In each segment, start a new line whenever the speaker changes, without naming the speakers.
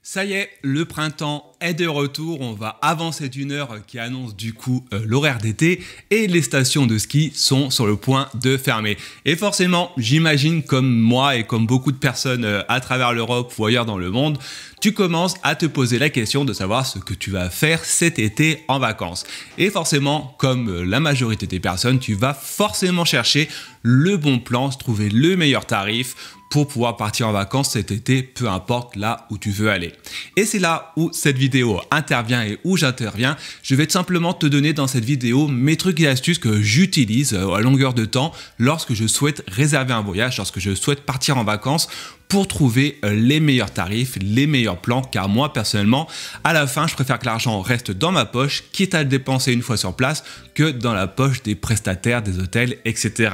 Ça y est, le printemps est de retour, on va avancer d'une heure qui annonce du coup l'horaire d'été et les stations de ski sont sur le point de fermer. Et forcément, j'imagine comme moi et comme beaucoup de personnes à travers l'Europe ou ailleurs dans le monde, tu commences à te poser la question de savoir ce que tu vas faire cet été en vacances. Et forcément, comme la majorité des personnes, tu vas forcément chercher le bon plan, trouver le meilleur tarif pour pouvoir partir en vacances cet été, peu importe là où tu veux aller. Et c'est là où cette vidéo intervient et où j'interviens. Je vais tout simplement te donner dans cette vidéo mes trucs et astuces que j'utilise à longueur de temps lorsque je souhaite réserver un voyage, lorsque je souhaite partir en vacances pour trouver les meilleurs tarifs, les meilleurs plans, car moi personnellement, à la fin, je préfère que l'argent reste dans ma poche, quitte à le dépenser une fois sur place, que dans la poche des prestataires, des hôtels, etc.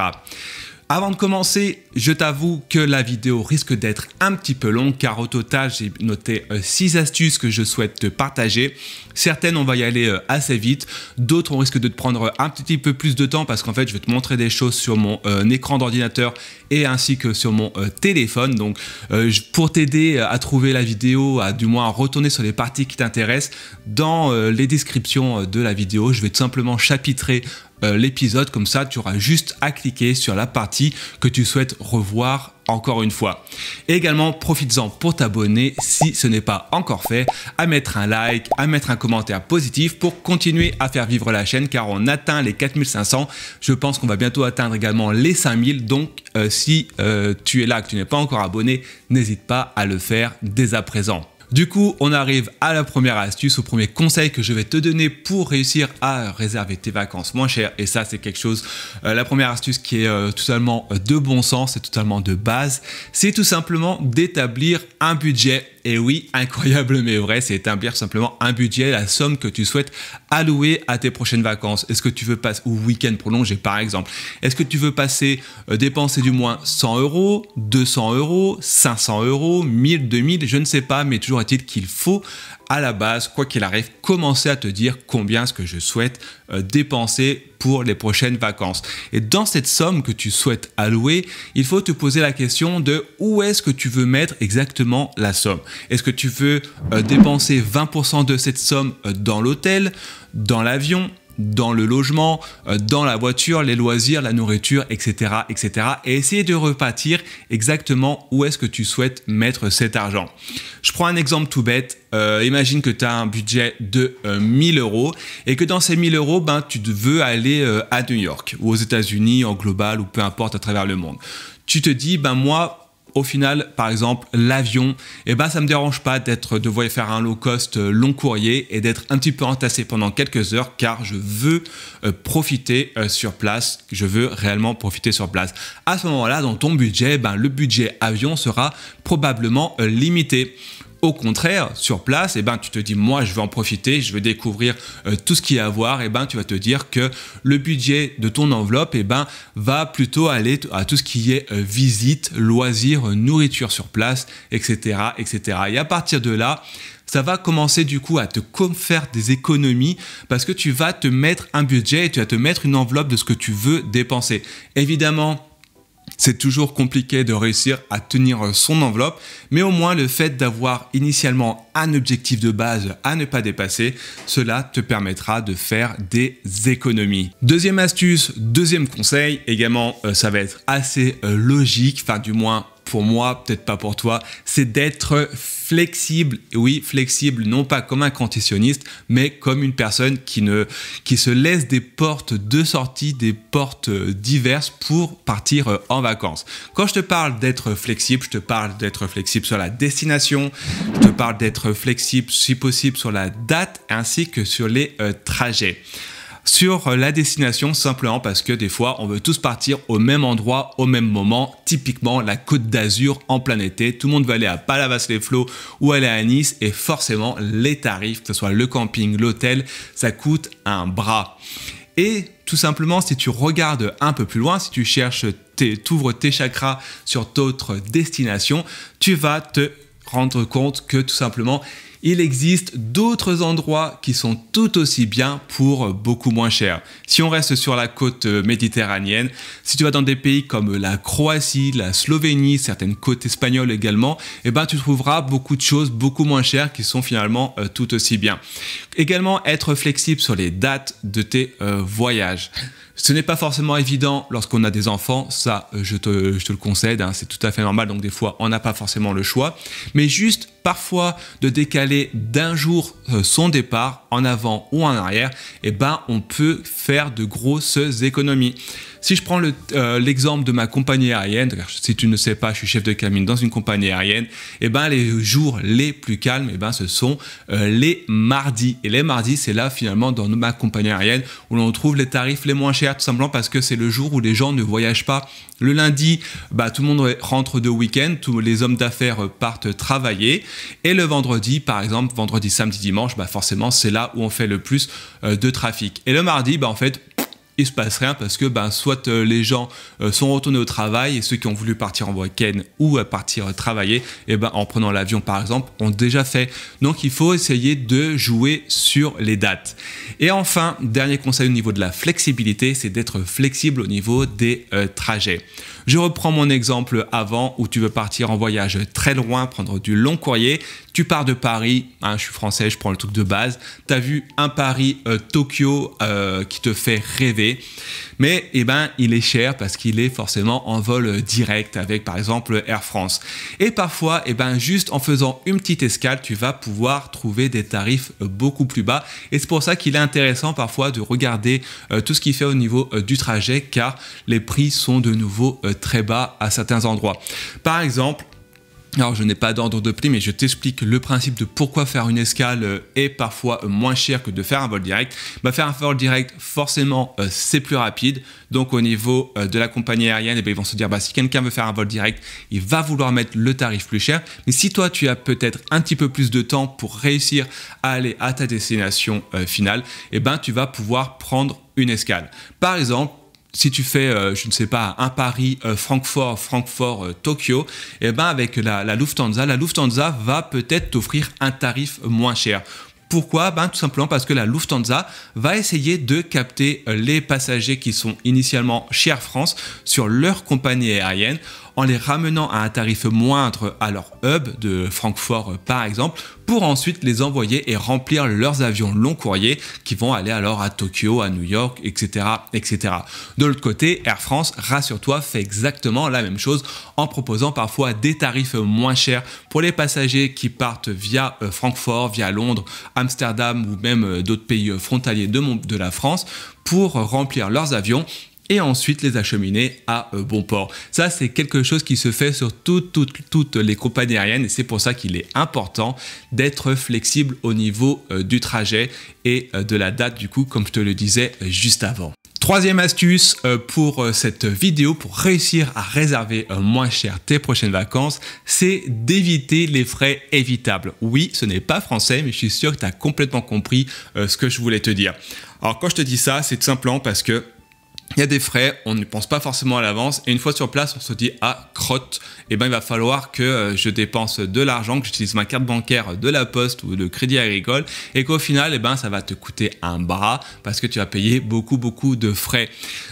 Avant de commencer, je t'avoue que la vidéo risque d'être un petit peu longue car au total, j'ai noté 6 astuces que je souhaite te partager. Certaines, on va y aller assez vite. D'autres, on risque de te prendre un petit peu plus de temps parce qu'en fait, je vais te montrer des choses sur mon écran d'ordinateur et ainsi que sur mon téléphone. Donc, pour t'aider à trouver la vidéo, à du moins retourner sur les parties qui t'intéressent, dans les descriptions de la vidéo, je vais tout simplement chapitrer l'épisode, comme ça tu auras juste à cliquer sur la partie que tu souhaites revoir encore une fois. Et également, profites-en pour t'abonner si ce n'est pas encore fait, à mettre un like, à mettre un commentaire positif pour continuer à faire vivre la chaîne car on atteint les 4500. Je pense qu'on va bientôt atteindre également les 5000. Donc si tu es là, que tu n'es pas encore abonné, n'hésite pas à le faire dès à présent. Du coup, on arrive à la première astuce, au premier conseil que je vais te donner pour réussir à réserver tes vacances moins chères. Et ça, c'est quelque chose, la première astuce qui est totalement de bon sens et totalement de base, c'est tout simplement d'établir un budget. Et oui, incroyable mais vrai, c'est établir simplement un budget, la somme que tu souhaites allouer à tes prochaines vacances. Est-ce que tu veux passer, ou week-end prolongé par exemple, est-ce que tu veux passer, dépenser du moins 100 €, 200 €, 500 €, 1000, 2000, je ne sais pas, mais toujours est-il qu'il faut à la base, quoi qu'il arrive, commencer à te dire combien est-ce que je souhaite dépenser pour les prochaines vacances. Et dans cette somme que tu souhaites allouer, il faut te poser la question de où est-ce que tu veux mettre exactement la somme. Est-ce que tu veux dépenser 20% de cette somme dans l'hôtel, dans l'avion, dans le logement, dans la voiture, les loisirs, la nourriture, etc., etc. Et essayer de repartir exactement où est-ce que tu souhaites mettre cet argent. Je prends un exemple tout bête. Imagine que tu as un budget de 1000 € et que dans ces 1000 €, ben, tu veux aller à New York ou aux États-Unis en global ou peu importe à travers le monde. Tu te dis, ben moi, au final, par exemple, l'avion, eh ben, ça me dérange pas de devoir faire un low cost long courrier et d'être un petit peu entassé pendant quelques heures car je veux profiter sur place, je veux réellement profiter sur place. À ce moment-là, dans ton budget, ben, le budget avion sera probablement limité. Au contraire, sur place, eh ben, tu te dis, moi, je veux en profiter, je veux découvrir tout ce qu'il y a à voir. Eh ben, tu vas te dire que le budget de ton enveloppe eh ben, va plutôt aller à tout ce qui est visite, loisirs, nourriture sur place, etc., etc. Et à partir de là, ça va commencer du coup à te faire des économies parce que tu vas te mettre un budget et tu vas te mettre une enveloppe de ce que tu veux dépenser. Évidemment, c'est toujours compliqué de réussir à tenir son enveloppe, mais au moins le fait d'avoir initialement un objectif de base à ne pas dépasser, cela te permettra de faire des économies. Deuxième astuce, deuxième conseil, également ça va être assez logique, enfin du moins pour moi, peut-être pas pour toi, c'est d'être flexible. Oui, flexible, non pas comme un concessionniste, mais comme une personne qui se laisse des portes de sortie, des portes diverses pour partir en vacances. Quand je te parle d'être flexible, je te parle d'être flexible sur la destination, je te parle d'être flexible si possible sur la date ainsi que sur les trajets. Sur la destination, simplement parce que des fois, on veut tous partir au même endroit, au même moment. Typiquement, la Côte d'Azur en plein été. Tout le monde veut aller à Palavas-les-Flots ou aller à Nice. Et forcément, les tarifs, que ce soit le camping, l'hôtel, ça coûte un bras. Et tout simplement, si tu regardes un peu plus loin, si tu cherches, t'ouvres tes chakras sur d'autres destinations, tu vas te rendre compte que tout simplement, il existe d'autres endroits qui sont tout aussi bien pour beaucoup moins cher. Si on reste sur la côte méditerranéenne, si tu vas dans des pays comme la Croatie, la Slovénie, certaines côtes espagnoles également, eh ben, tu trouveras beaucoup de choses beaucoup moins chères qui sont finalement tout aussi bien. Également, être flexible sur les dates de tes voyages. Ce n'est pas forcément évident lorsqu'on a des enfants, ça je te le concède, hein, c'est tout à fait normal, donc des fois on n'a pas forcément le choix, mais juste parfois de décaler d'un jour son départ en avant ou en arrière, eh ben, on peut faire de grosses économies. Si je prends l'exemple de ma compagnie aérienne, si tu ne sais pas, je suis chef de cabine dans une compagnie aérienne, et ben les jours les plus calmes, et ben ce sont les mardis. Et les mardis, c'est là finalement dans ma compagnie aérienne où l'on trouve les tarifs les moins chers, tout simplement parce que c'est le jour où les gens ne voyagent pas. Le lundi, bah, tout le monde rentre de week-end, tous les hommes d'affaires partent travailler. Et le vendredi, par exemple, vendredi, samedi, dimanche, bah, forcément, c'est là où on fait le plus de trafic. Et le mardi, bah, en fait, il se passe rien parce que ben, soit les gens sont retournés au travail et ceux qui ont voulu partir en week-end ou partir travailler, et ben, en prenant l'avion par exemple, ont déjà fait. Donc il faut essayer de jouer sur les dates. Et enfin, dernier conseil au niveau de la flexibilité, c'est d'être flexible au niveau des trajets. Je reprends mon exemple avant où tu veux partir en voyage très loin, prendre du long courrier. Tu pars de Paris, hein, je suis français, je prends le truc de base. Tu as vu un Paris-Tokyo qui te fait rêver. Mais eh ben, il est cher parce qu'il est forcément en vol direct avec par exemple Air France. Et parfois, eh ben, juste en faisant une petite escale, tu vas pouvoir trouver des tarifs beaucoup plus bas. Et c'est pour ça qu'il est intéressant parfois de regarder tout ce qu'il fait au niveau du trajet car les prix sont de nouveau très bas à certains endroits. Par exemple, alors je n'ai pas d'ordre de prix, mais je t'explique le principe de pourquoi faire une escale est parfois moins cher que de faire un vol direct. Bah, faire un vol direct, forcément, c'est plus rapide. Donc au niveau de la compagnie aérienne, eh bien, ils vont se dire, bah, si quelqu'un veut faire un vol direct, il va vouloir mettre le tarif plus cher. Mais si toi, tu as peut-être un petit peu plus de temps pour réussir à aller à ta destination finale, eh ben, tu vas pouvoir prendre une escale. Par exemple, si tu fais, je ne sais pas, un Paris-Francfort, Francfort-Tokyo, et ben avec la Lufthansa va peut-être t'offrir un tarif moins cher. Pourquoi? Ben, tout simplement parce que la Lufthansa va essayer de capter les passagers qui sont initialement chez Air France sur leur compagnie aérienne en les ramenant à un tarif moindre à leur hub de Francfort par exemple, pour ensuite les envoyer et remplir leurs avions long courrier qui vont aller alors à Tokyo, à New York, etc. etc. De l'autre côté, Air France, rassure-toi, fait exactement la même chose en proposant parfois des tarifs moins chers pour les passagers qui partent via Francfort, via Londres, Amsterdam ou même d'autres pays frontaliers de la France pour remplir leurs avions et ensuite les acheminer à bon port. Ça, c'est quelque chose qui se fait sur toutes les compagnies aériennes et c'est pour ça qu'il est important d'être flexible au niveau du trajet et de la date du coup, comme je te le disais juste avant. Troisième astuce pour cette vidéo, pour réussir à réserver moins cher tes prochaines vacances, c'est d'éviter les frais évitables. Oui, ce n'est pas français, mais je suis sûr que tu as complètement compris ce que je voulais te dire. Alors quand je te dis ça, c'est tout simplement parce que il y a des frais, on ne pense pas forcément à l'avance et une fois sur place, on se dit « Ah, crotte, eh ben, il va falloir que je dépense de l'argent, que j'utilise ma carte bancaire de la Poste ou de Crédit Agricole et qu'au final, eh ben, ça va te coûter un bras parce que tu vas payer beaucoup de frais. »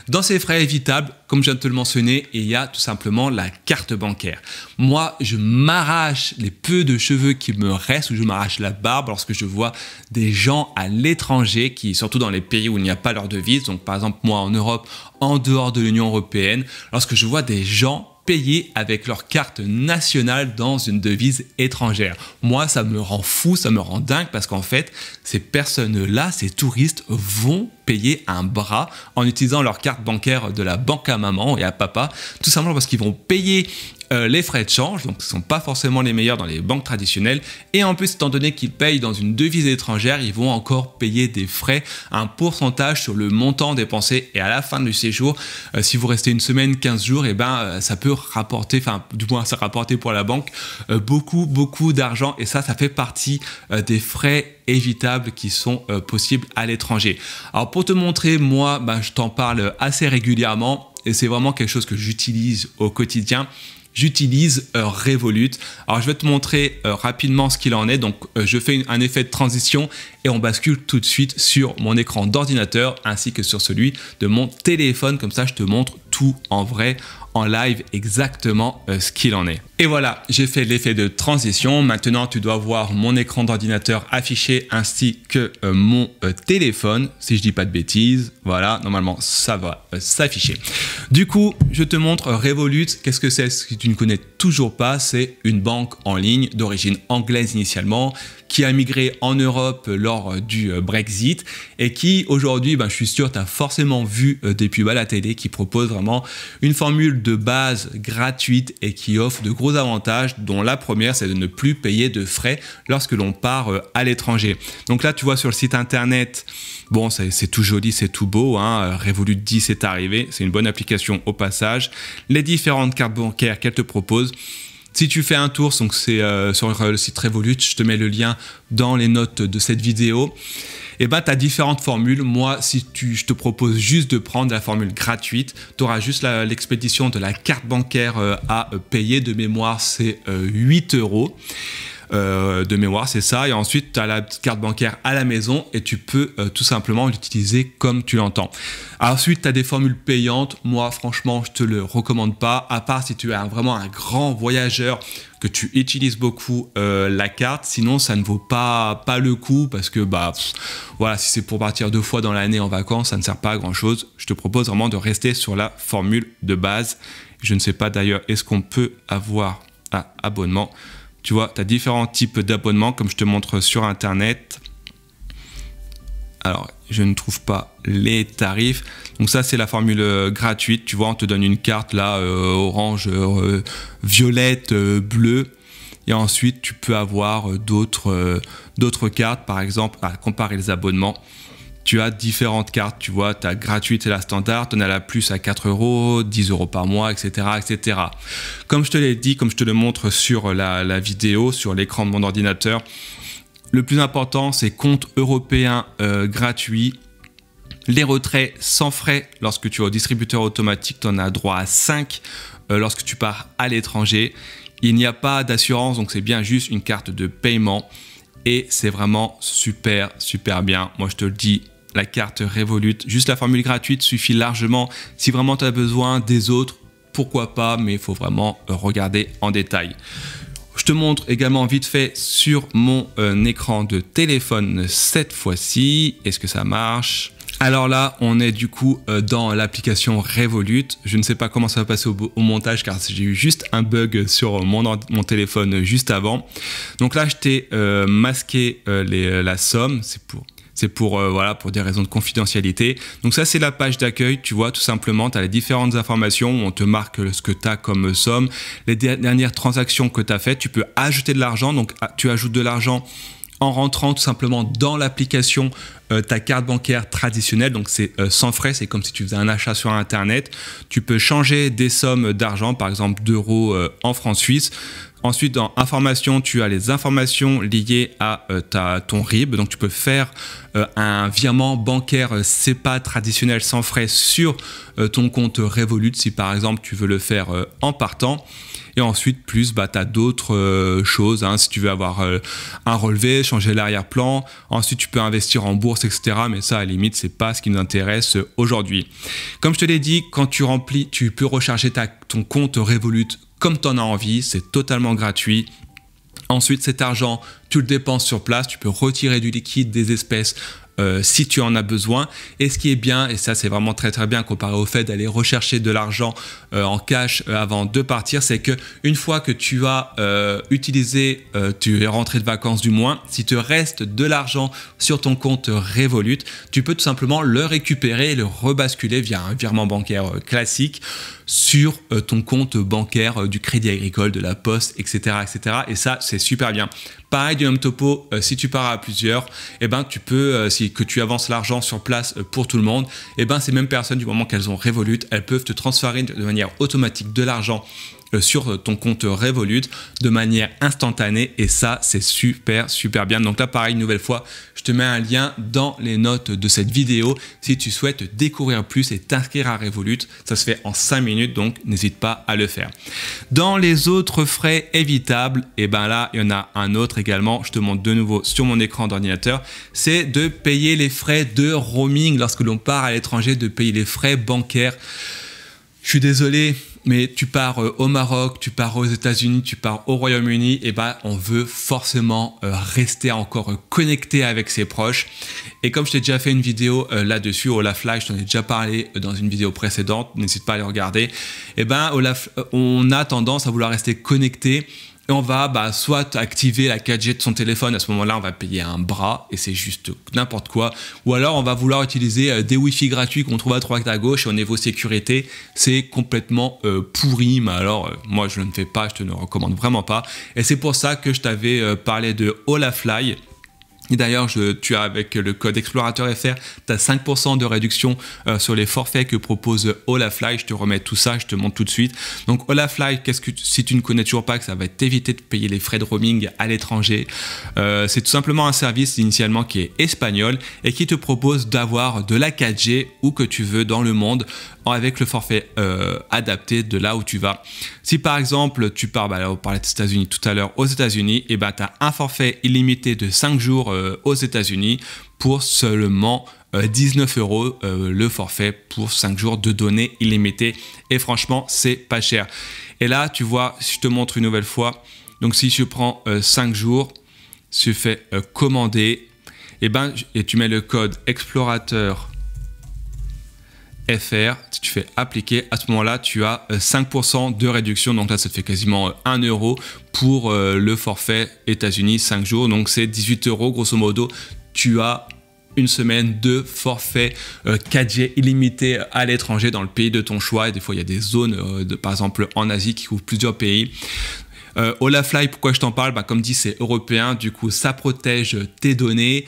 Dans ces frais évitables, comme je viens de te le mentionner, il y a tout simplement la carte bancaire. Moi, je m'arrache les peu de cheveux qui me restent ou je m'arrache la barbe lorsque je vois des gens à l'étranger, qui surtout dans les pays où il n'y a pas leur devise, donc par exemple moi en Europe, en dehors de l'Union européenne, lorsque je vois des gens payer avec leur carte nationale dans une devise étrangère. Moi, ça me rend fou, ça me rend dingue parce qu'en fait, ces personnes-là, ces touristes vont payer un bras en utilisant leur carte bancaire de la banque à maman et à papa, tout simplement parce qu'ils vont payer les frais de change, donc ce ne sont pas forcément les meilleurs dans les banques traditionnelles, et en plus, étant donné qu'ils payent dans une devise étrangère, ils vont encore payer des frais, un pourcentage sur le montant dépensé, et à la fin du séjour, si vous restez une semaine, 15 jours, et ben ça peut rapporter, enfin du moins ça rapporter pour la banque beaucoup d'argent, et ça fait partie des frais évitables qui sont possibles à l'étranger. Alors pour te montrer, moi, je t'en parle assez régulièrement, et c'est vraiment quelque chose que j'utilise au quotidien. j'utilise Revolut. Alors je vais te montrer rapidement ce qu'il en est. Donc je fais un effet de transition et on bascule tout de suite sur mon écran d'ordinateur ainsi que sur celui de mon téléphone. Comme ça, je te montre tout en vrai, en live, exactement ce qu'il en est. Et voilà, j'ai fait l'effet de transition. Maintenant, tu dois voir mon écran d'ordinateur affiché ainsi que mon téléphone. Si je dis pas de bêtises, voilà, normalement, ça va s'afficher. Du coup, je te montre Revolut. Qu'est-ce que c'est? Ce que tu ne connais toujours pas, c'est une banque en ligne d'origine anglaise initialement, qui a migré en Europe lors du Brexit et qui aujourd'hui, je suis sûr, tu as forcément vu des pubs à la télé qui proposent vraiment une formule de base gratuite et qui offre de gros avantages, dont la première, c'est de ne plus payer de frais lorsque l'on part à l'étranger. Donc là, tu vois sur le site internet, bon, c'est tout joli, c'est tout beau, hein. Revolut 10 est arrivé, c'est une bonne application au passage. Les différentes cartes bancaires qu'elle te propose. Si tu fais un tour, donc c'est sur le site Revolut, je te mets le lien dans les notes de cette vidéo. Et tu as différentes formules. Moi, je te propose juste de prendre la formule gratuite. Tu auras juste l'expédition de la carte bancaire à payer. De mémoire, c'est 8 €. De mémoire, c'est ça. Et ensuite, tu as la carte bancaire à la maison et tu peux tout simplement l'utiliser comme tu l'entends. Ensuite, tu as des formules payantes. Moi, franchement, je te le recommande pas, à part si tu es vraiment un grand voyageur, que tu utilises beaucoup la carte. Sinon, ça ne vaut pas le coup parce que voilà, si c'est pour partir 2 fois dans l'année en vacances, ça ne sert pas à grand chose. Je te propose vraiment de rester sur la formule de base. Je ne sais pas d'ailleurs, est-ce qu'on peut avoir un abonnement? Tu vois, tu as différents types d'abonnements comme je te montre sur internet. Alors, je ne trouve pas les tarifs. Donc ça, c'est la formule gratuite. Tu vois, on te donne une carte là, orange, violette, bleue. Et ensuite, tu peux avoir d'autres cartes. Par exemple, à comparer les abonnements. Tu as différentes cartes, tu vois, tu as gratuite et la standard, tu en as la plus à 4 €, 10 € par mois, etc., etc. Comme je te l'ai dit, comme je te le montre sur la vidéo, sur l'écran de mon ordinateur, le plus important, c'est compte européen gratuit. Les retraits sans frais, lorsque tu vas au distributeur automatique, tu en as droit à 5 lorsque tu pars à l'étranger. Il n'y a pas d'assurance, donc c'est bien juste une carte de paiement. Et c'est vraiment super, super bien. Moi, je te le dis, la carte Revolut, juste la formule gratuite suffit largement. Si vraiment tu as besoin des autres, pourquoi pas, mais il faut vraiment regarder en détail. Je te montre également vite fait sur mon écran de téléphone cette fois-ci. Est-ce que ça marche? Alors là, on est du coup dans l'application Revolut. Je ne sais pas comment ça va passer au montage car j'ai eu juste un bug sur mon téléphone juste avant. Donc là, je t'ai masqué la somme. C'est pour des raisons de confidentialité. Donc ça, c'est la page d'accueil. Tu vois, tout simplement, tu as les différentes informations où on te marque ce que tu as comme somme, les dernières transactions que tu as faites. Tu peux ajouter de l'argent. Donc, tu ajoutes de l'argent en rentrant tout simplement dans l'application ta carte bancaire traditionnelle, donc c'est sans frais, c'est comme si tu faisais un achat sur internet. Tu peux changer des sommes d'argent, par exemple d'euros en francs suisses. Ensuite, dans informations, tu as les informations liées à ton RIB. Donc, tu peux faire un virement bancaire SEPA traditionnel sans frais sur ton compte Revolut si, par exemple, tu veux le faire en partant. Et ensuite, plus, tu as d'autres choses. Hein, si tu veux avoir un relevé, changer l'arrière-plan. Ensuite, tu peux investir en bourse, etc. Mais ça, à la limite, c'est pas ce qui nous intéresse aujourd'hui. Comme je te l'ai dit, quand tu remplis, tu peux recharger ton compte Revolut comme tu en as envie. C'est totalement gratuit. Ensuite, cet argent, tu le dépenses sur place. Tu peux retirer du liquide, des espèces, si tu en as besoin. Et ce qui est bien, et ça c'est vraiment très très bien comparé au fait d'aller rechercher de l'argent en cash avant de partir, c'est que une fois que tu as utilisé, tu es rentré de vacances du moins, si te reste de l'argent sur ton compte Revolut, tu peux tout simplement le récupérer et le rebasculer via un virement bancaire classique sur ton compte bancaire du Crédit Agricole, de la Poste, etc., etc. Et ça, c'est super bien. Pareil, du même topo, si tu pars à plusieurs, tu peux, que tu avances l'argent sur place pour tout le monde, ces mêmes personnes, du moment qu'elles ont Revolut, elles peuvent te transférer de manière automatique de l'argent sur ton compte Revolut de manière instantanée et ça c'est super bien. Donc là pareil, une nouvelle fois, je te mets un lien dans les notes de cette vidéo si tu souhaites découvrir plus et t'inscrire à Revolut. Ça se fait en 5 minutes, donc n'hésite pas à le faire. Dans les autres frais évitables, et ben là il y en a un autre également, je te montre de nouveau sur mon écran d'ordinateur, c'est de payer les frais de roaming lorsque l'on part à l'étranger, de payer les frais bancaires. Je suis désolé, mais tu pars au Maroc, tu pars aux États-Unis, tu pars au Royaume-Uni, et ben on veut forcément rester encore connecté avec ses proches. Et comme je t'ai déjà fait une vidéo là-dessus, Olafly, je t'en ai déjà parlé dans une vidéo précédente, n'hésite pas à aller regarder. Et ben on a tendance à vouloir rester connecté. Et on va soit activer la 4G de son téléphone, à ce moment-là on va payer un bras et c'est juste n'importe quoi. Ou alors on va vouloir utiliser des Wi-Fi gratuits qu'on trouve à droite à gauche et au niveau sécurité c'est complètement pourri. Mais alors moi je ne le fais pas, je te le recommande vraiment pas. Et c'est pour ça que je t'avais parlé de Olafly. Et d'ailleurs, tu as avec le code EXPLORATEUR.FR, tu as 5% de réduction sur les forfaits que propose Olafly. Je te remets tout ça, je te montre tout de suite. Donc Olafly, si tu ne connais toujours pas, que ça va t'éviter de payer les frais de roaming à l'étranger. C'est tout simplement un service initialement qui est espagnol et qui te propose d'avoir de la 4G où que tu veux dans le monde avec le forfait adapté de là où tu vas. Si par exemple tu pars, là on parlait des États-Unis tout à l'heure, aux États-Unis, et tu as un forfait illimité de 5 jours aux États-Unis pour seulement 19 € le forfait pour 5 jours de données illimitées. Et franchement, c'est pas cher. Et là, tu vois, si je te montre une nouvelle fois, donc si je prends 5 jours, je fais commander, et tu mets le code explorateur FR, si tu fais appliquer, à ce moment-là, tu as 5% de réduction. Donc là, ça te fait quasiment 1 € pour le forfait États-Unis 5 jours. Donc c'est 18 € grosso modo. Tu as une semaine de forfait 4G illimité à l'étranger dans le pays de ton choix. Et des fois, il y a des zones, par exemple en Asie, qui couvrent plusieurs pays. Olafly, pourquoi je t'en parle? Comme dit, c'est européen, du coup ça protège tes données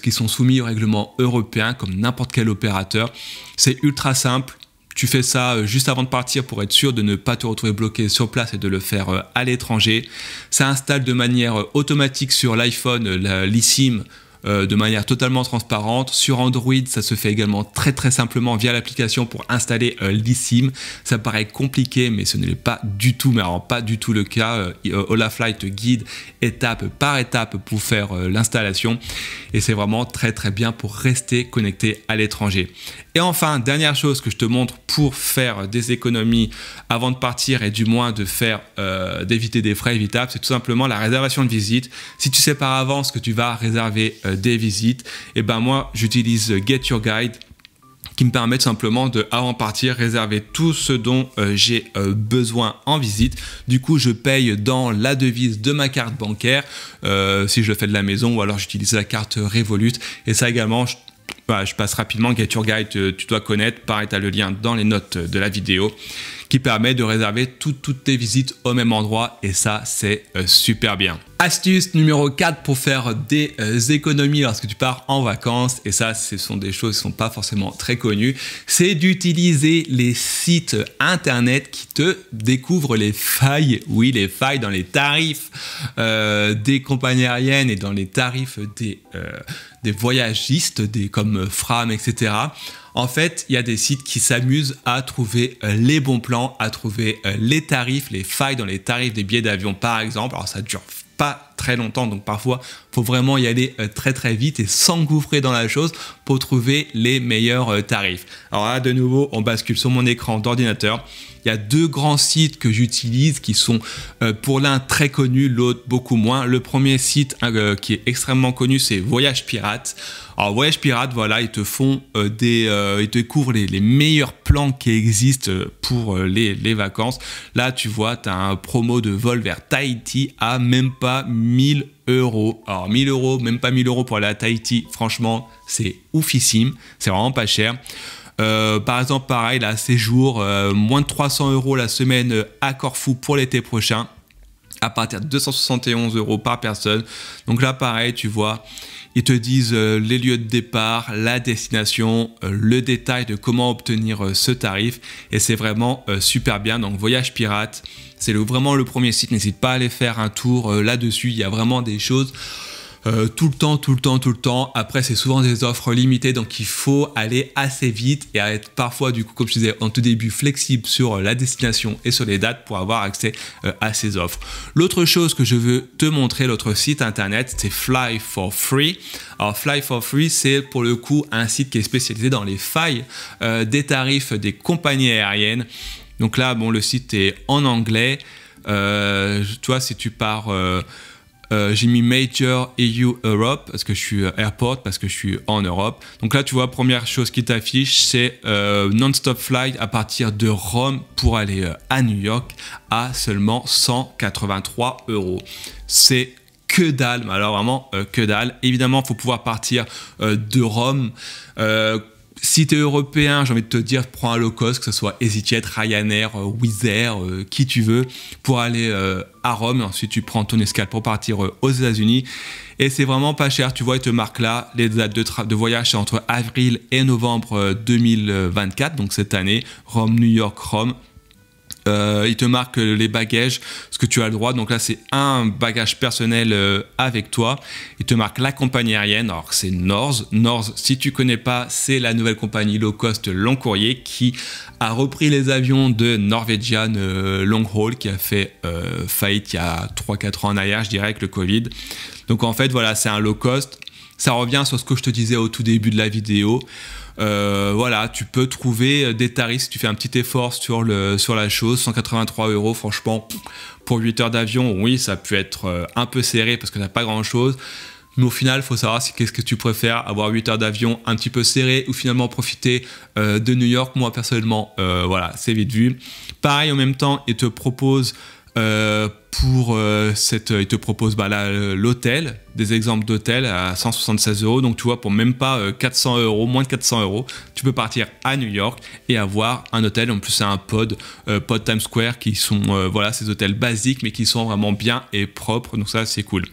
qui sont soumis au règlement européen comme n'importe quel opérateur. C'est ultra simple, tu fais ça juste avant de partir pour être sûr de ne pas te retrouver bloqué sur place et de le faire à l'étranger. Ça installe de manière automatique sur l'iPhone l'eSIM de manière totalement transparente. Sur Android, ça se fait également très simplement via l'application pour installer l'eSIM. Ça paraît compliqué, mais ce n'est pas du tout, mais alors pas du tout le cas. Olafly te guide étape par étape pour faire l'installation et c'est vraiment très bien pour rester connecté à l'étranger. Et enfin, dernière chose que je te montre pour faire des économies avant de partir et du moins de faire d'éviter des frais évitables, c'est tout simplement la réservation de visite. Si tu sais par avance que tu vas réserver des visites, et moi j'utilise Get Your Guide qui me permet simplement de, avant de partir, réserver tout ce dont j'ai besoin en visite. Du coup, je paye dans la devise de ma carte bancaire si je le fais de la maison ou alors j'utilise la carte Revolut. Et ça également, je passe rapidement. Get Your Guide, tu dois connaître. Pareil, tu as le lien dans les notes de la vidéo qui permet de réserver toutes tes visites au même endroit et ça, c'est super bien. Astuce numéro 4 pour faire des économies lorsque tu pars en vacances, et ça, ce sont des choses qui ne sont pas forcément très connues, c'est d'utiliser les sites internet qui te découvrent les failles, oui, les failles dans les tarifs des compagnies aériennes et dans les tarifs des voyagistes, comme Fram, etc. En fait, il y a des sites qui s'amusent à trouver les bons plans, à trouver les tarifs, les failles dans les tarifs des billets d'avion par exemple. Alors ça dure pas très longtemps, donc parfois il faut vraiment y aller très vite et s'engouffrer dans la chose pour trouver les meilleurs tarifs. Alors là, de nouveau, on bascule sur mon écran d'ordinateur. Il y a deux grands sites que j'utilise qui sont pour l'un très connus, l'autre beaucoup moins. Le premier site qui est extrêmement connu, c'est Voyage Pirate. Alors Voyage Pirate, voilà, ils te font ils te couvrent les meilleurs plans qui existent pour les vacances. Là, tu vois, tu as un promo de vol vers Tahiti à même pas 1000 €. Alors 1000 €, même pas 1000 € pour aller à Tahiti, franchement, c'est oufissime, c'est vraiment pas cher. Par exemple, pareil, là, séjour, moins de 300 € la semaine à Corfou pour l'été prochain. à partir de 271 € par personne. Donc là, pareil, tu vois, ils te disent les lieux de départ, la destination, le détail de comment obtenir ce tarif. Et c'est vraiment super bien. Donc, Voyage Pirate, c'est vraiment le premier site. N'hésite pas à aller faire un tour là-dessus. Il y a vraiment des choses tout le temps. Après, c'est souvent des offres limitées, donc il faut aller assez vite et à être parfois, du coup, comme je disais en tout début, flexible sur la destination et sur les dates pour avoir accès à ces offres. L'autre chose que je veux te montrer, l'autre site internet, c'est Fly for Free. Alors, Fly for Free, c'est pour le coup un site qui est spécialisé dans les failles des tarifs des compagnies aériennes. Donc là, bon, le site est en anglais. Tu vois, si tu pars... j'ai mis Major EU Europe parce que je suis Airport, parce que je suis en Europe. Donc là, tu vois, première chose qui t'affiche, c'est non-stop flight à partir de Rome pour aller à New York à seulement 183 €. C'est que dalle, mais alors vraiment que dalle. Évidemment, il faut pouvoir partir de Rome. Si tu es européen, j'ai envie de te dire, prends un low cost, que ce soit EasyJet, Ryanair, Wizz Air, qui tu veux, pour aller à Rome. Ensuite, tu prends ton escale pour partir aux États-Unis. Et c'est vraiment pas cher. Tu vois, il te marque là, les dates de voyage, c'est entre avril et novembre 2024, donc cette année. Rome, New York, Rome. Il te marque les bagages, ce que tu as le droit. Donc là, c'est un bagage personnel avec toi. Il te marque la compagnie aérienne. Alors, c'est Norse. Norse, si tu connais pas, c'est la nouvelle compagnie low cost long courrier qui a repris les avions de Norwegian Long Haul, qui a fait faillite il y a 3-4 ans en arrière, je dirais, avec le Covid. Donc en fait, voilà, c'est un low cost. Ça revient sur ce que je te disais au tout début de la vidéo. Voilà, tu peux trouver des tarifs si tu fais un petit effort sur la chose. 183 €, franchement, pour 8 heures d'avion, oui, ça peut être un peu serré parce que tu n'as pas grand chose. Mais au final, il faut savoir qu'est-ce que tu préfères, avoir 8 heures d'avion un petit peu serré ou finalement profiter de New York. Moi, personnellement, voilà, c'est vite vu. Pareil, en même temps, il te propose il te propose l'hôtel, des exemples d'hôtels à 176 €. Donc tu vois, pour même pas 400 €, moins de 400 €, tu peux partir à New York et avoir un hôtel. En plus, c'est un pod Times Square qui sont voilà, ces hôtels basiques mais qui sont vraiment bien et propres. Donc ça, c'est cool.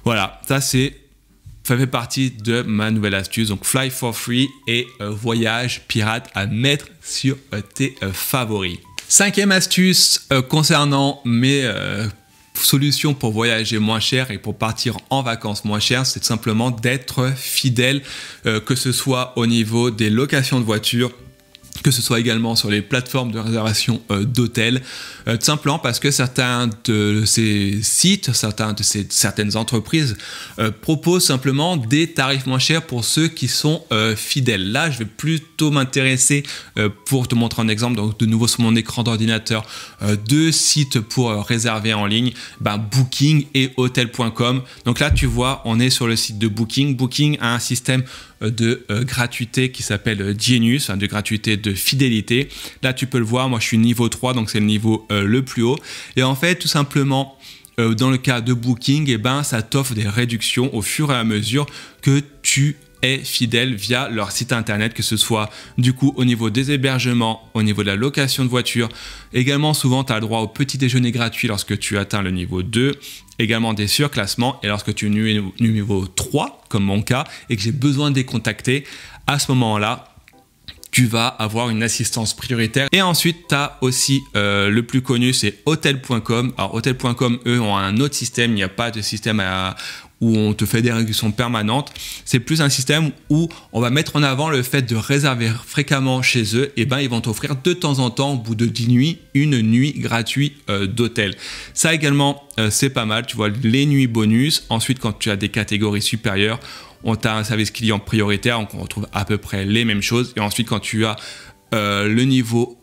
Voilà, ça fait partie de ma nouvelle astuce. Donc Fly for Free et Voyage Pirate à mettre sur tes favoris. Cinquième astuce concernant mes solutions pour voyager moins cher et pour partir en vacances moins cher, c'est simplement d'être fidèle, que ce soit au niveau des locations de voitures, que ce soit également sur les plateformes de réservation d'hôtels, tout simplement parce que certains de ces sites, certaines entreprises proposent simplement des tarifs moins chers pour ceux qui sont fidèles. Là, je vais plutôt m'intéresser, pour te montrer un exemple, donc de nouveau sur mon écran d'ordinateur, deux sites pour réserver en ligne, Booking et Hotel.com. Donc là, tu vois, on est sur le site de Booking. Booking a un système de gratuité qui s'appelle Genius, de gratuité de fidélité. Là, tu peux le voir, moi je suis niveau 3, donc c'est le niveau le plus haut. Et en fait, tout simplement, dans le cas de Booking, ça t'offre des réductions au fur et à mesure que tu es fidèle via leur site internet, que ce soit du coup au niveau des hébergements, au niveau de la location de voiture. Également, souvent, tu as le droit au petit déjeuner gratuit lorsque tu atteins le niveau 2. Également des surclassements, et lorsque tu es niveau 3, comme mon cas, et que j'ai besoin de les contacter, à ce moment-là, tu vas avoir une assistance prioritaire. Et ensuite, tu as aussi le plus connu, c'est Hotel.com. Alors, Hotel.com, eux, ont un autre système. Il n'y a pas de système où on te fait des réductions permanentes. C'est plus un système où on va mettre en avant le fait de réserver fréquemment chez eux. Et ils vont t'offrir de temps en temps, au bout de 10 nuits, une nuit gratuite d'hôtel. Ça également, c'est pas mal. Tu vois, les nuits bonus. Ensuite, quand tu as des catégories supérieures, on t'a un service client prioritaire. Donc, on retrouve à peu près les mêmes choses. Et ensuite, quand tu as le niveau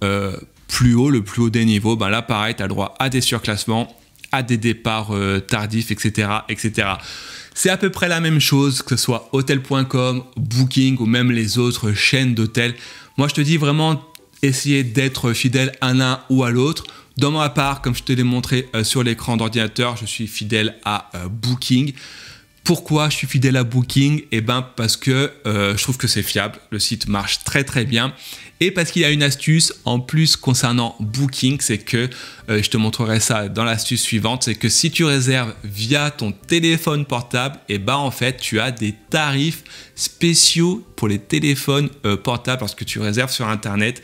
plus haut, le plus haut des niveaux, là, pareil, tu as le droit à des surclassements, à des départs tardifs, etc., etc. C'est à peu près la même chose, que ce soit Hotel.com, Booking ou même les autres chaînes d'hôtels. Moi, je te dis vraiment, essayer d'être fidèle à l'un ou à l'autre. Dans ma part, comme je te l'ai montré sur l'écran d'ordinateur, je suis fidèle à Booking. Pourquoi je suis fidèle à Booking? Eh ben parce que je trouve que c'est fiable, le site marche très très bien et parce qu'il y a une astuce en plus concernant Booking, c'est que je te montrerai ça dans l'astuce suivante, c'est que si tu réserves via ton téléphone portable, eh ben en fait tu as des tarifs spéciaux pour les téléphones portables lorsque tu réserves sur internet,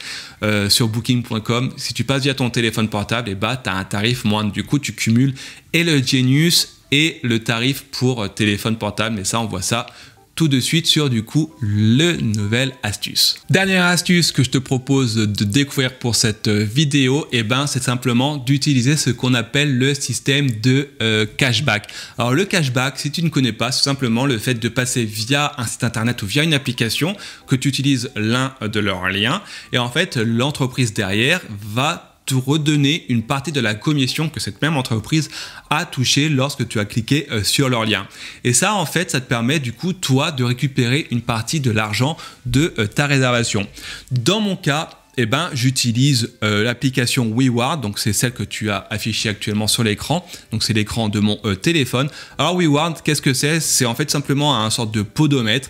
sur booking.com. Si tu passes via ton téléphone portable, eh ben tu as un tarif moindre, du coup tu cumules et le Genius et le tarif pour téléphone portable, mais ça on voit ça tout de suite sur du coup le nouvelle astuce. Dernière astuce que je te propose de découvrir pour cette vidéo, et ben c'est simplement d'utiliser ce qu'on appelle le système de cashback. Alors le cashback, si tu ne connais pas, c'est simplement le fait de passer via un site internet ou via une application, que tu utilises l'un de leurs liens et en fait l'entreprise derrière va te redonner une partie de la commission que cette même entreprise a touché lorsque tu as cliqué sur leur lien. Et ça, en fait, ça te permet du coup, toi, de récupérer une partie de l'argent de ta réservation. Dans mon cas, eh ben, j'utilise l'application WeWard, donc c'est celle que tu as affichée actuellement sur l'écran, donc c'est l'écran de mon téléphone. Alors WeWard, qu'est-ce que c'est? C'est en fait simplement un sorte de podomètre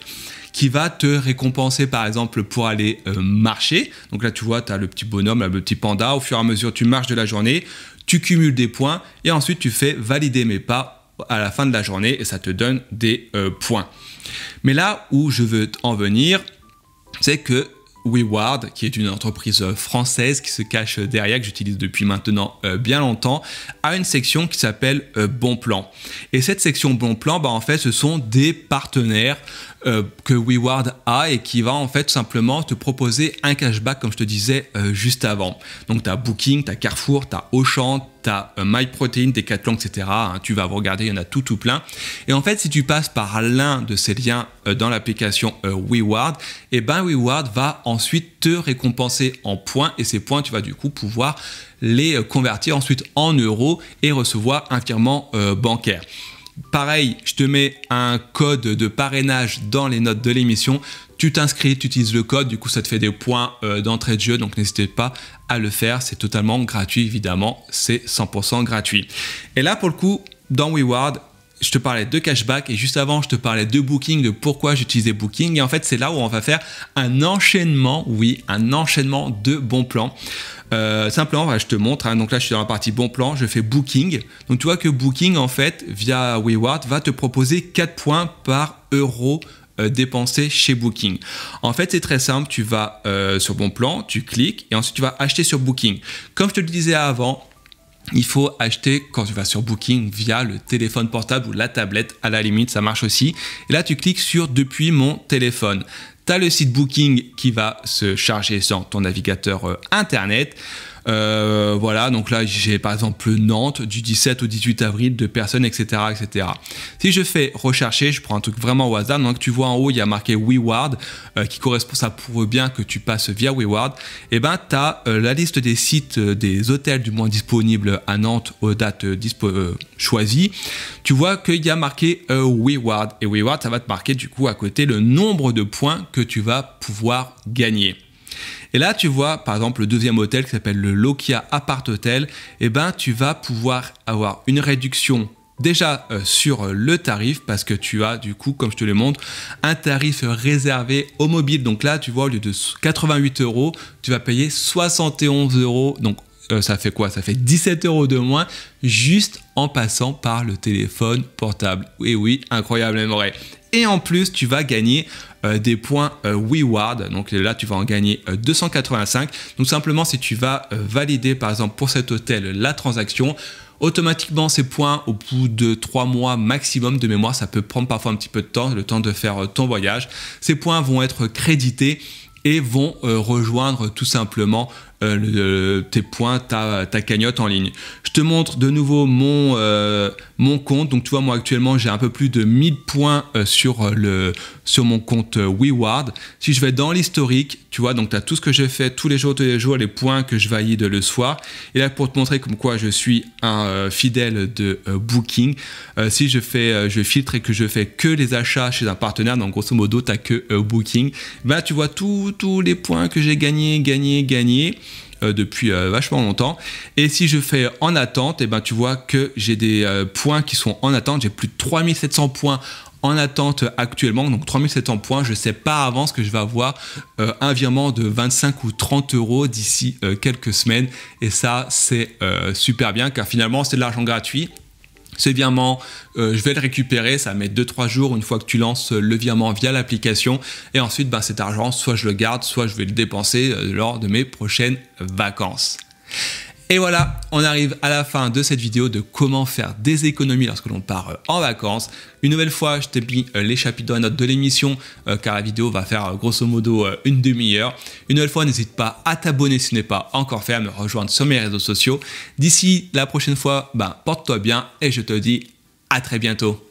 qui va te récompenser par exemple pour aller marcher. Donc là tu vois, tu as le petit bonhomme, là, le petit panda, au fur et à mesure tu marches de la journée, tu cumules des points et ensuite tu fais valider mes pas à la fin de la journée et ça te donne des points. Mais là où je veux en venir, c'est que WeWard, qui est une entreprise française qui se cache derrière, que j'utilise depuis maintenant bien longtemps, a une section qui s'appelle Bon Plan. Et cette section Bon Plan, bah, en fait, ce sont des partenaires que WeWard a et qui va en fait simplement te proposer un cashback comme je te disais juste avant. Donc tu as Booking, tu as Carrefour, tu as Auchan, tu as MyProtein, Decathlon, etc. Hein, tu vas regarder, il y en a tout plein. Et en fait, si tu passes par l'un de ces liens dans l'application WeWard, et ben WeWard va ensuite te récompenser en points et ces points, tu vas du coup pouvoir les convertir ensuite en euros et recevoir un virement bancaire. Pareil, je te mets un code de parrainage dans les notes de l'émission. Tu t'inscris, tu utilises le code, du coup ça te fait des points d'entrée de jeu, donc n'hésitez pas à le faire. C'est totalement gratuit, évidemment, c'est 100% gratuit. Et là, pour le coup, dans WeWard, je te parlais de cashback et juste avant, je te parlais de Booking, de pourquoi j'utilisais Booking. Et en fait, c'est là où on va faire un enchaînement, oui, un enchaînement de bons plans. Simplement, voilà, je te montre. Hein, donc là, je suis dans la partie bon plan, je fais Booking. Donc tu vois que Booking, en fait, via WeWard, va te proposer 4 points par euro dépensé chez Booking. En fait, c'est très simple. Tu vas sur Bon Plan, tu cliques et ensuite tu vas acheter sur Booking. Comme je te le disais avant, il faut acheter quand tu vas sur Booking via le téléphone portable ou la tablette, à la limite, ça marche aussi. Et là, tu cliques sur Depuis mon téléphone. Tu as le site Booking qui va se charger sur ton navigateur internet. Voilà, donc là j'ai par exemple Nantes du 17 au 18 avril de personnes, etc., etc. Si je fais rechercher, je prends un truc vraiment au hasard, donc tu vois en haut il y a marqué WeWard qui correspond, ça prouve bien que tu passes via WeWard. Et ben tu as la liste des sites, des hôtels du moins disponibles à Nantes aux dates choisies. Tu vois qu'il y a marqué WeWard et WeWard ça va te marquer du coup à côté le nombre de points que tu vas pouvoir gagner. Et là, tu vois, par exemple, le deuxième hôtel qui s'appelle le Lokia Apart Hotel, et ben, tu vas pouvoir avoir une réduction déjà sur le tarif parce que tu as du coup, comme je te le montre, un tarif réservé au mobile. Donc là, tu vois, au lieu de 88 €, tu vas payer 71 €. Donc, ça fait quoi? Ça fait 17 € de moins juste en passant par le téléphone portable. Et oui, incroyable, vrai. Et en plus, tu vas gagner des points WeWard. Donc là, tu vas en gagner 285. Donc simplement, si tu vas valider, par exemple, pour cet hôtel, la transaction, automatiquement, ces points, au bout de 3 mois maximum de mémoire, ça peut prendre parfois un petit peu de temps, le temps de faire ton voyage. Ces points vont être crédités et vont rejoindre tout simplement tes points, ta cagnotte en ligne. Je te montre de nouveau mon compte. Donc tu vois, moi actuellement j'ai un peu plus de 1000 points sur mon compte WeWard. Si je vais dans l'historique, tu vois, donc tu as tout ce que j'ai fait tous les jours, les points que je valide le soir. Et là, pour te montrer comme quoi je suis un fidèle de Booking, si je filtre et que je fais que les achats chez un partenaire, donc grosso modo tu n'as que Booking, bah, tu vois tous les points que j'ai gagnés. depuis vachement longtemps. Et si je fais en attente, et ben tu vois que j'ai des points qui sont en attente. J'ai plus de 3700 points en attente actuellement, donc 3700 points. Je ne sais pas à avance que je vais avoir un virement de 25 ou 30 euros d'ici quelques semaines. Et ça, c'est super bien car finalement, c'est de l'argent gratuit. Ce virement, je vais le récupérer, ça met 2-3 jours une fois que tu lances le virement via l'application. Et ensuite, ben, cet argent, soit je le garde, soit je vais le dépenser lors de mes prochaines vacances. Et voilà, on arrive à la fin de cette vidéo de comment faire des économies lorsque l'on part en vacances. Une nouvelle fois, je t'ai mis les chapitres dans la note de l'émission car la vidéo va faire grosso modo une demi-heure. Une nouvelle fois, n'hésite pas à t'abonner si ce n'est pas encore fait, à me rejoindre sur mes réseaux sociaux. D'ici la prochaine fois, ben, porte-toi bien et je te dis à très bientôt.